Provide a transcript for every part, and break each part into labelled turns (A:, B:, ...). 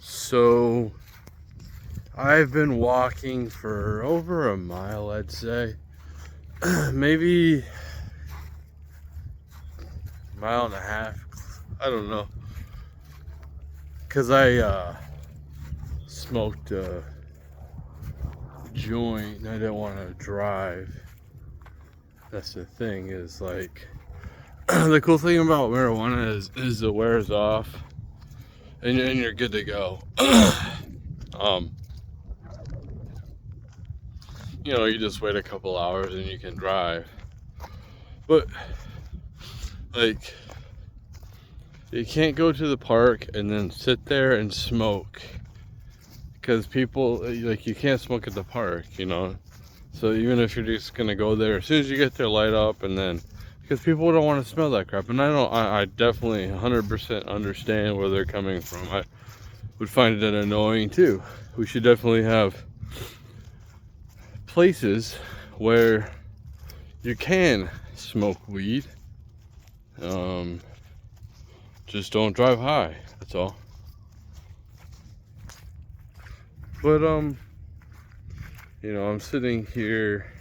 A: So I've been walking for over a mile, I'd say. Maybe a mile and a half. I don't know. Cause I smoked a joint and I didn't want to drive. That's the thing, is like the cool thing about marijuana is it wears off and you're good to go. um you just wait a couple hours and you can drive. But like, you can't go to the park and then sit there and smoke, because people, like, you can't smoke at the park, so even if you're just gonna go there, as soon as you get there, light up, and then, because people don't want to smell that crap. And I definitely 100% understand where they're coming from. I would find it annoying too. We should definitely have places where you can smoke weed. Just don't drive high, that's all. But I'm sitting here.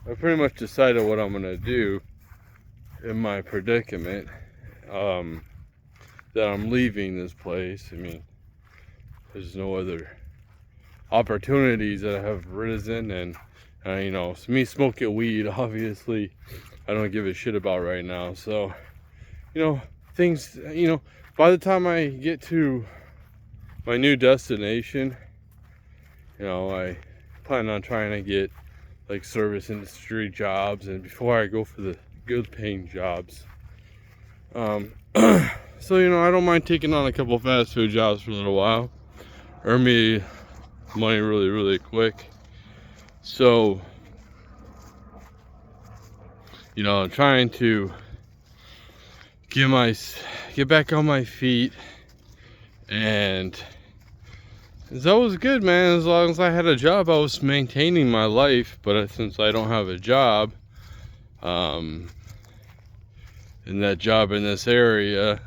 A: I pretty much decided what I'm gonna do in my predicament. That I'm leaving this place. I mean, there's no other opportunities that have risen, and me smoking weed, obviously, I don't give a shit about right now. So, things, by the time I get to my new destination, I plan on trying to get like service industry jobs, and before I go for the good paying jobs, so I don't mind taking on a couple fast food jobs for a little while, earn me money really, really quick. So I'm trying to get back on my feet, and that was good, man. As long as I had a job, I was maintaining my life. But since I don't have a job, and that job in this area,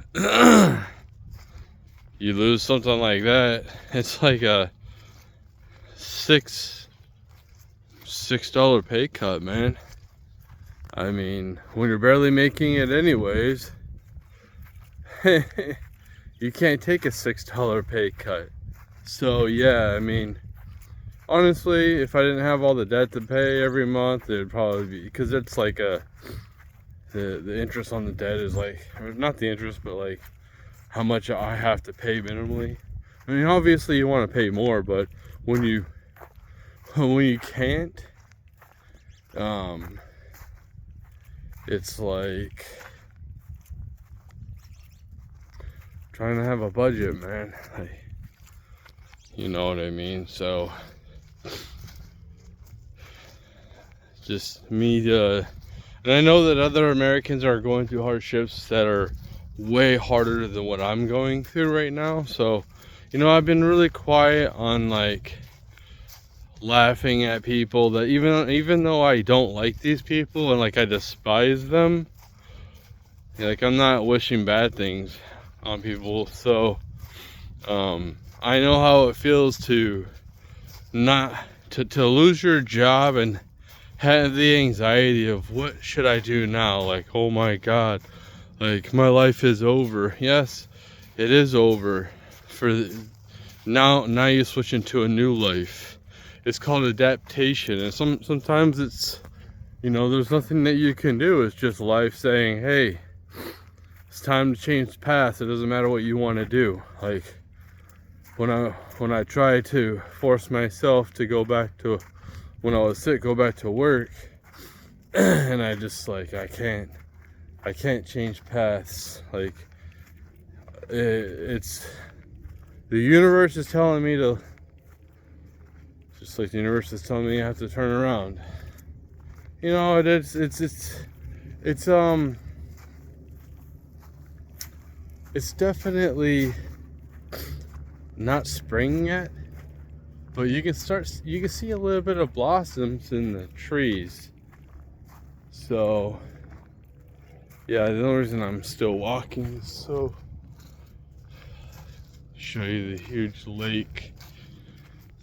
A: you lose something like that, it's like a $6 pay cut, man. I mean, when you're barely making it anyways, you can't take a $6 pay cut. So yeah, I mean, honestly, if I didn't have all the debt to pay every month, it'd probably be, because it's like the interest on the debt is like, not the interest, but like how much I have to pay minimally. I mean, obviously you want to pay more, but when you can't, it's like trying to have a budget, man. Like, you know what I mean? So just me and I know that other Americans are going through hardships that are way harder than what I'm going through right now. So I've been really quiet on like laughing at people that even though I don't like these people and like I despise them, like I'm not wishing bad things on people. So I know how it feels to not to lose your job and have the anxiety of what should I do now. Like, oh my god, like my life is over. Yes, it is over. For now you switch into a new life. It's called adaptation, and sometimes it's there's nothing that you can do. It's just life saying, hey, it's time to change paths. It doesn't matter what you want to do. Like when I try to force myself to go back to when I was sick, go back to work, and I just like I can't change paths. Like it's the universe is telling me to, just like the universe is telling me I have to turn around. It's definitely not spring yet, but you can see a little bit of blossoms in the trees. So yeah, the only reason I'm still walking is so show you the huge lake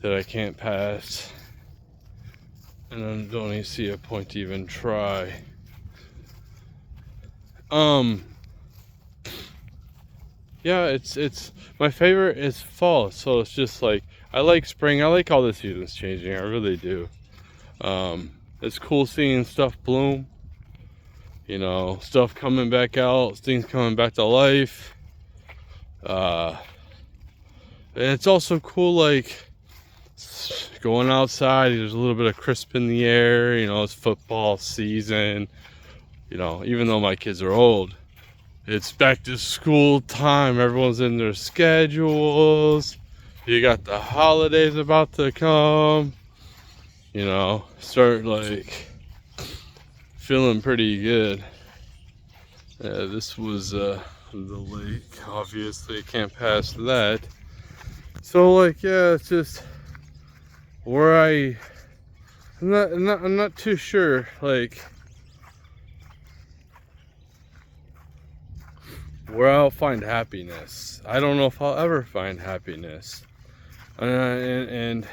A: that I can't pass. And I don't even see a point to even try. Yeah, it's my favorite is fall, so it's just like I like spring. I like all the seasons changing. I really do. It's cool seeing stuff bloom. You know, stuff coming back out, things coming back to life. And it's also cool, like going outside. There's a little bit of crisp in the air. You know, it's football season. You know, even though my kids are old, it's back to school time. Everyone's in their schedules. You got the holidays about to come. You know, start like feeling pretty good. This was the lake. Obviously, can't pass that. So like, yeah, it's just where I'm not too sure. Like, where I'll find happiness. I don't know if I'll ever find happiness. And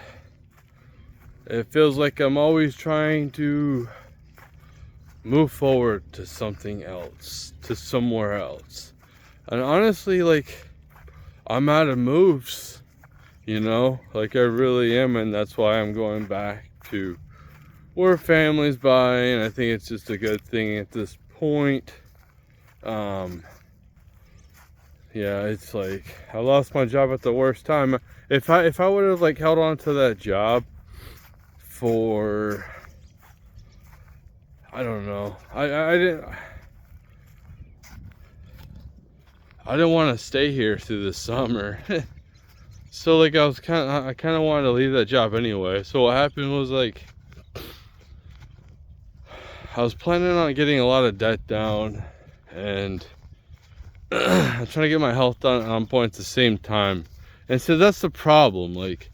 A: it feels like I'm always trying to move forward to something else, to somewhere else. And honestly, like, I'm out of moves, you know? Like, I really am, and that's why I'm going back to where family's by, and I think it's just a good thing at this point. Yeah, it's like I lost my job at the worst time. If I would have like held on to that job for, I don't know, I didn't want to stay here through the summer. So like I kind of wanted to leave that job anyway. So what happened was, like, I was planning on getting a lot of debt down, and I'm trying to get my health on point at the same time. And so that's the problem. Like,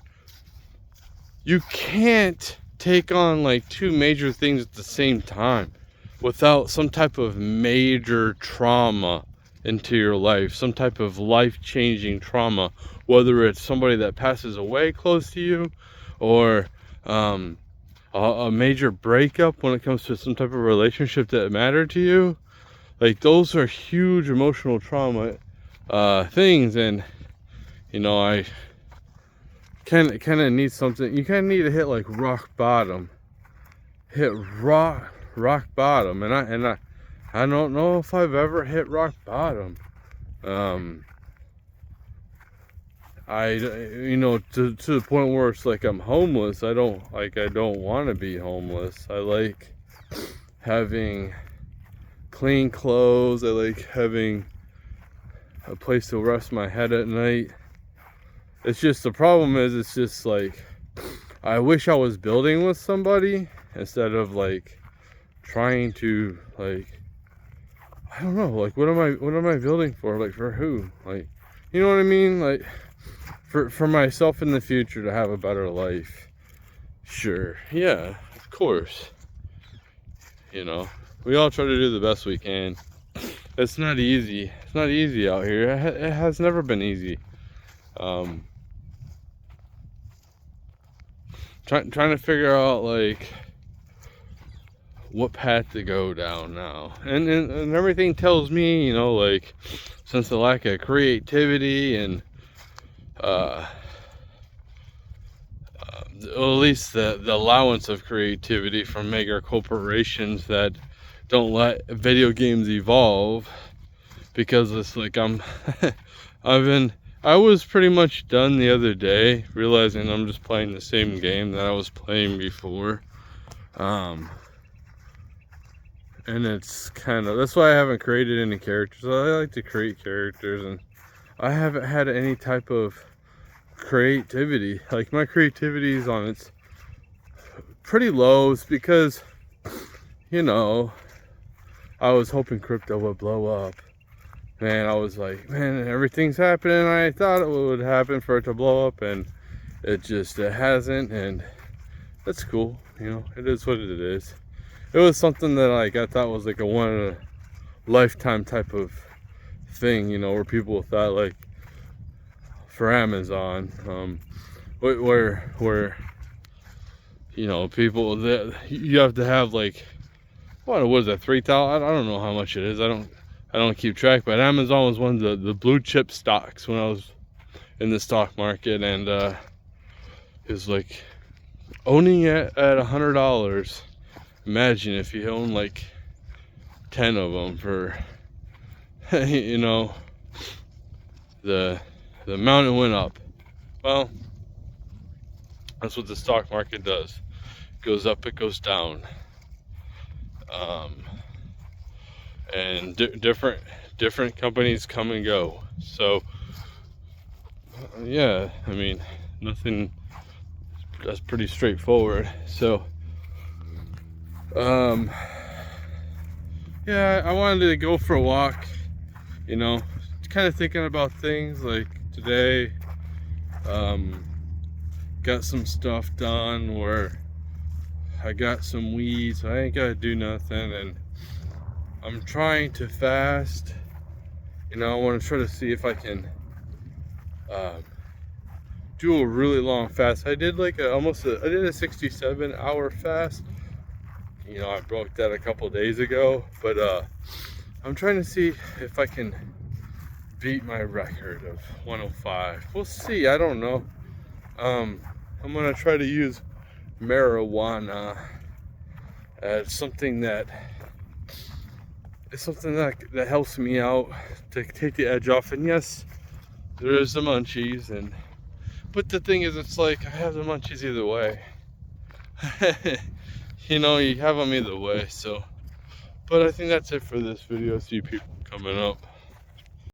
A: you can't take on like two major things at the same time without some type of major trauma into your life, some type of life-changing trauma, whether it's somebody that passes away close to you, or a major breakup when it comes to some type of relationship that mattered to you. Like, those are huge emotional trauma things, and you know, I kind of need something. You kind of need to hit like rock bottom, hit rock bottom, and I don't know if I've ever hit rock bottom. You know, to the point where it's like I'm homeless. I don't want to be homeless. I like having clean clothes. I like having a place to rest my head at night. It's just, the problem is, it's just like, I wish I was building with somebody instead of like trying to, like, I don't know, like, what am I building for? Like, for who? Like, you know what I mean? Like, for myself in the future to have a better life. Sure, yeah, of course. You know, we all try to do the best we can. It's not easy. It's not easy out here. It has never been easy. Trying to figure out like what path to go down now, and everything tells me, you know, like, since the lack of creativity and at least the allowance of creativity from mega corporations that don't let video games evolve, because it's like I was pretty much done the other day, realizing I'm just playing the same game that I was playing before. And it's kind of, that's why I haven't created any characters. I like to create characters, and I haven't had any type of creativity. Like, my creativity is on its pretty lows, because, you know, I was hoping crypto would blow up. Man, I was like, man, everything's happening. I thought it would happen for it to blow up, and it hasn't, and that's cool. You know, it is what it is. It was something that, like, I thought was like a one in a lifetime type of thing, you know, where people thought like for Amazon, where you know, people that you have to have like, what is that, 3,000? I don't know how much it is. I don't keep track. But Amazon was one of the blue chip stocks when I was in the stock market, and it was like owning it at $100. Imagine if you own like 10 of them for you know, the amount it went up. Well, that's what the stock market does. It goes up, it goes down. And different companies come and go. So yeah, I mean, nothing, that's pretty straightforward. So yeah, I wanted to go for a walk, you know, kind of thinking about things like today. Got some stuff done where I got some weeds, I ain't gotta do nothing, and I'm trying to fast. You know, I want to try to see if I can do a really long fast. I did like I did a 67-hour fast. You know, I broke that a couple days ago, but I'm trying to see if I can beat my record of 105. We'll see. I don't know. I'm gonna try to use marijuana as something that helps me out to take the edge off. And yes, there is the munchies, but the thing is, it's like I have the munchies either way. You know, you have them either way. So, but I think that's it for this video. See you people coming up.